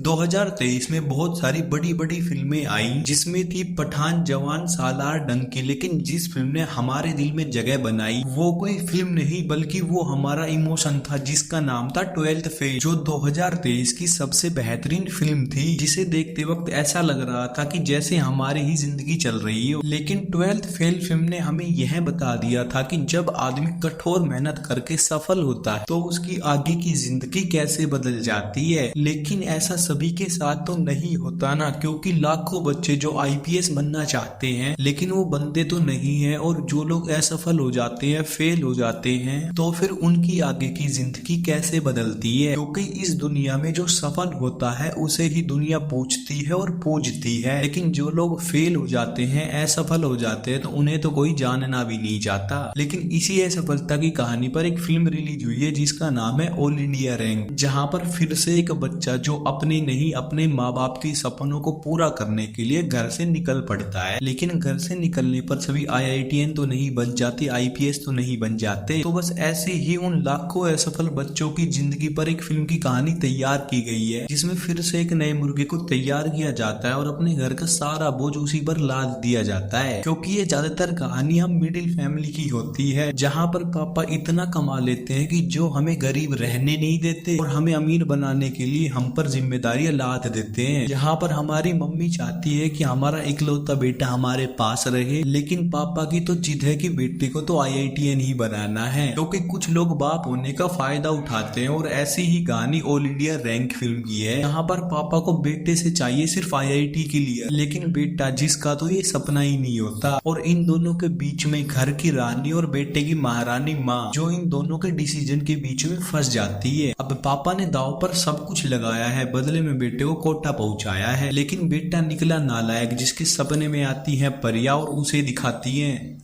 2023 में बहुत सारी बड़ी बड़ी फिल्में आई जिसमें थी पठान, जवान, सालार, डंकी। लेकिन जिस फिल्म ने हमारे दिल में जगह बनाई वो कोई फिल्म नहीं बल्कि वो हमारा इमोशन था जिसका नाम था 12th फेल, जो 2023 की सबसे बेहतरीन फिल्म थी, जिसे देखते वक्त ऐसा लग रहा था कि जैसे हमारी ही जिंदगी चल रही हो। लेकिन 12th फेल फिल्म ने हमें यह बता दिया था कि जब आदमी कठोर मेहनत करके सफल होता है तो उसकी आगे की जिंदगी कैसे बदल जाती है। लेकिन ऐसा सभी के साथ तो नहीं होता ना, क्योंकि लाखों बच्चे जो आईपीएस बनना चाहते हैं लेकिन वो बनते तो नहीं है, और जो लोग असफल हो जाते हैं, फेल हो जाते हैं, तो फिर उनकी आगे की जिंदगी कैसे बदलती है। क्योंकि इस दुनिया में जो सफल होता है उसे ही दुनिया पूछती है और पूजती है, लेकिन जो लोग फेल हो जाते हैं, असफल हो जाते हैं, तो उन्हें तो कोई जानना भी नहीं चाहता। लेकिन इसी असफलता की कहानी पर एक फिल्म रिलीज हुई है जिसका नाम है ऑल इंडिया रैंक, जहां पर फिर से एक बच्चा जो अपने नहीं अपने माँ बाप के सपनों को पूरा करने के लिए घर से निकल पड़ता है। लेकिन घर से निकलने पर सभी आईआईटीएन तो नहीं बन जाते, आईपीएस तो नहीं बन जाते। तो बस ऐसे ही उन लाखों असफल बच्चों की जिंदगी पर एक फिल्म की कहानी तैयार की गई है, जिसमें फिर से एक नए मुर्गे को तैयार किया जाता है और अपने घर का सारा बोझ उसी पर लाद दिया जाता है। क्योंकि ये ज्यादातर कहानी हम मिडिल फैमिली की होती है, जहाँ पर पापा इतना कमा लेते हैं कि जो हमें गरीब रहने नहीं देते और हमें अमीर बनाने के लिए हम पर जिम्मेदारियां लाद देते हैं। जहाँ पर हमारी मम्मी चाहती है कि हमारा इकलौता बेटा हमारे पास रहे, लेकिन पापा की तो जिद है कि बेटे को तो आईआईटीएन ही बनाना है, क्योंकि कुछ लोग बाप होने का फायदा उठाते हैं। और ऐसी ही कहानी ऑल इंडिया रैंक फिल्म की है, यहाँ पर पापा को बेटे से चाहिए सिर्फ आईआईटी के लिए, लेकिन बेटा जिसका तो ये सपना ही नहीं होता। और इन दोनों के बीच में घर की रानी और बेटे की महारानी माँ, जो इन दोनों के डिसीजन के बीच में फंस जाती है। अब पापा ने दाव पर सब कुछ लगाया है, बदले में बेटे को कोटा पहुंचाया है, लेकिन बेटा निकला नालायक, जिसके सपने में आती है परिया और उसे दिखाती है।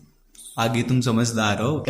आगे तुम समझदार हो।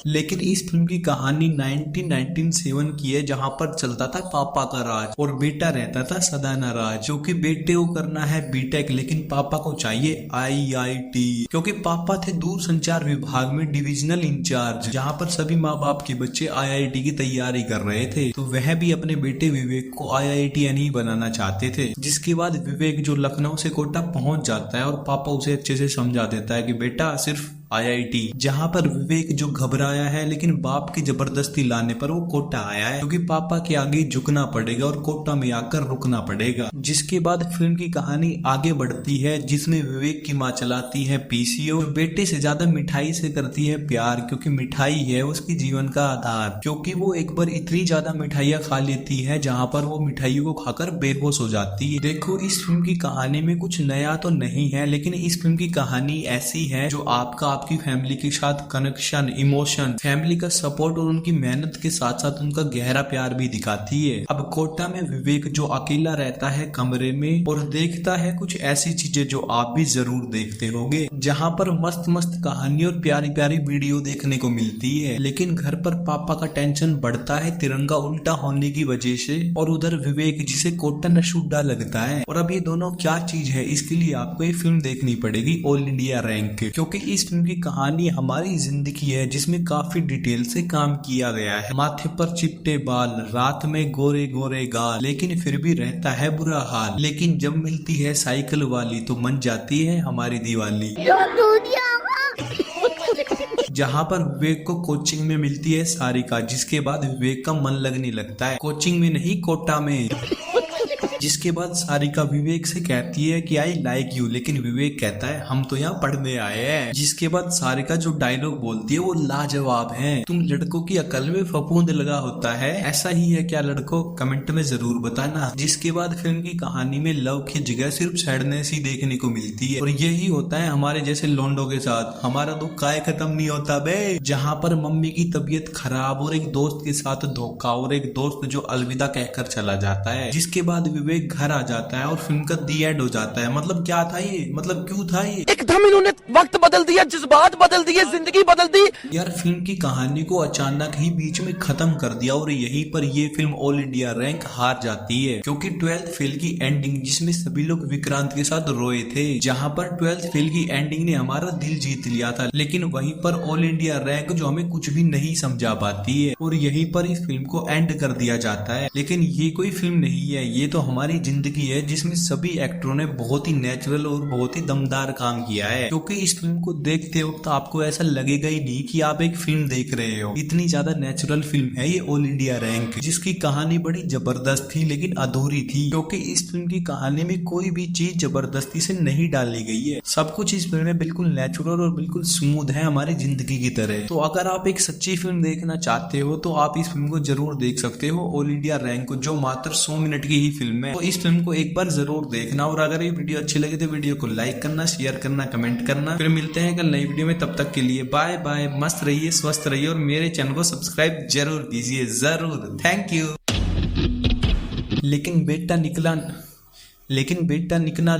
लेकिन इस फिल्म की कहानी 1997 की है, जहां पर चलता था पापा का राज और बेटा रहता था सदा नाराज। क्योंकि बेटे को करना है बीटेक, लेकिन पापा को चाहिए आईआईटी, क्योंकि पापा थे दूर संचार विभाग में डिविजनल इंचार्ज, जहां पर सभी माँ बाप के बच्चे आईआईटी की तैयारी कर रहे थे। तो वह भी अपने बेटे विवेक को आईआईटीएन ही बनाना चाहते थे। जिसके बाद विवेक जो लखनऊ से कोटा पहुंच जाता है और पापा उसे अच्छे से समझा देता है कि बेटा सिर्फ आईआईटी, जहां पर विवेक जो घबराया है लेकिन बाप की जबरदस्ती लाने पर वो कोटा आया है, क्योंकि पापा के आगे झुकना पड़ेगा और कोटा में आकर रुकना पड़ेगा। जिसके बाद फिल्म की कहानी आगे बढ़ती है, जिसमें विवेक की माँ चलाती है पीसीओ, बेटे से ज्यादा मिठाई से करती है प्यार, क्योंकि मिठाई है उसकी जीवन का आधार। क्योंकि वो एक बार इतनी ज्यादा मिठाइयाँ खा लेती है जहाँ पर वो मिठाइयों को खाकर बेहोश हो जाती है। देखो, इस फिल्म की कहानी में कुछ नया तो नहीं है, लेकिन इस फिल्म की कहानी ऐसी है जो आपकी फैमिली के साथ कनेक्शन, इमोशन, फैमिली का सपोर्ट और उनकी मेहनत के साथ साथ उनका गहरा प्यार भी दिखाती है। अब कोटा में विवेक जो अकेला रहता है कमरे में और देखता है कुछ ऐसी चीजें जो आप भी जरूर देखते होंगे, जहां पर मस्त मस्त कहानी और प्यारी प्यारी वीडियो देखने को मिलती है। लेकिन घर पर पापा का टेंशन बढ़ता है तिरंगा उल्टा होने की वजह से, और उधर विवेक जिसे कोटा नशुड्डा लगता है। और अब ये दोनों क्या चीज है, इसके लिए आपको ये फिल्म देखनी पड़ेगी ऑल इंडिया रैंक, क्योंकि इस फिल्म की कहानी हमारी जिंदगी है जिसमें काफी डिटेल से काम किया गया है। माथे पर चिपटे बाल, रात में गोरे गोरे गाल, लेकिन फिर भी रहता है बुरा हाल। लेकिन जब मिलती है साइकिल वाली तो मन जाती है हमारी दिवाली। जहाँ पर विवेक को कोचिंग में मिलती है सारिका, जिसके बाद विवेक का मन लगने लगता है, कोचिंग में नहीं कोटा में। जिसके बाद सारिका विवेक से कहती है कि आई लाइक यू, लेकिन विवेक कहता है हम तो यहाँ पढ़ने आए हैं। जिसके बाद सारिका जो डायलॉग बोलती है वो लाजवाब है, तुम लड़कों की अकल में फफूंद लगा होता है, ऐसा ही है क्या लड़कों? कमेंट में जरूर बताना। जिसके बाद फिल्म की कहानी में लव की जगह सिर्फ सैडनेस ही देखने को मिलती है, और यही होता है हमारे जैसे लोंडो के साथ, हमारा दुख काय खत्म नहीं होता बे। जहाँ पर मम्मी की तबीयत खराब और एक दोस्त के साथ धोखा और एक दोस्त जो अलविदा कहकर चला जाता है। जिसके बाद विवेक घर आ जाता है और फिल्म का दी एंड हो जाता है। मतलब क्या था ये, मतलब क्यों था ये? एकदम इन्होंने वक्त बदल दिया, जज्बात बदल दिए, जिंदगी बदल दी। यार फिल्म की कहानी को अचानक ही बीच में खत्म कर दिया और यहीं पर ये फिल्म ऑल इंडिया रैंक हार जाती है, क्योंकि 12th फेल की एंडिंग जिसमें सभी लोग विक्रांत के साथ रोए थे, जहां पर 12th फेल की एंडिंग ने हमारा दिल जीत लिया था, लेकिन वहीं पर ऑल इंडिया रैंक जो हमें कुछ भी नहीं समझा पाती है और यहीं पर इस फिल्म को एंड कर दिया जाता है। लेकिन ये कोई फिल्म नहीं है, ये तो हमारी जिंदगी है जिसमें सभी एक्टरों ने बहुत ही नेचुरल और बहुत ही दमदार काम किया है, क्योंकि इस फिल्म को देखते वक्त आपको ऐसा लगेगा ही नहीं कि आप एक फिल्म देख रहे हो। इतनी ज्यादा नेचुरल फिल्म है ये ऑल इंडिया रैंक, जिसकी कहानी बड़ी जबरदस्त थी लेकिन अधूरी थी, क्योंकि इस फिल्म की कहानी में कोई भी चीज जबरदस्ती से नहीं डाली गई है। सब कुछ इस फिल्म में बिल्कुल नेचुरल और बिल्कुल स्मूथ है, हमारी जिंदगी की तरह। तो अगर आप एक सच्ची फिल्म देखना चाहते हो तो आप इस फिल्म को जरूर देख सकते हो, ऑल इंडिया रैंक को, जो मात्र 100 मिनट की ही फिल्म है। तो इस फिल्म को एक बार जरूर देखना, और अगर ये वीडियो अच्छी लगे तो वीडियो को लाइक करना, शेयर करना, कमेंट करना। फिर मिलते हैं कल नई वीडियो में, तब तक के लिए बाय बाय। मस्त रहिए, स्वस्थ रहिए और मेरे चैनल को सब्सक्राइब जरूर कीजिए, जरूर। Thank you. लेकिन बेटा निकला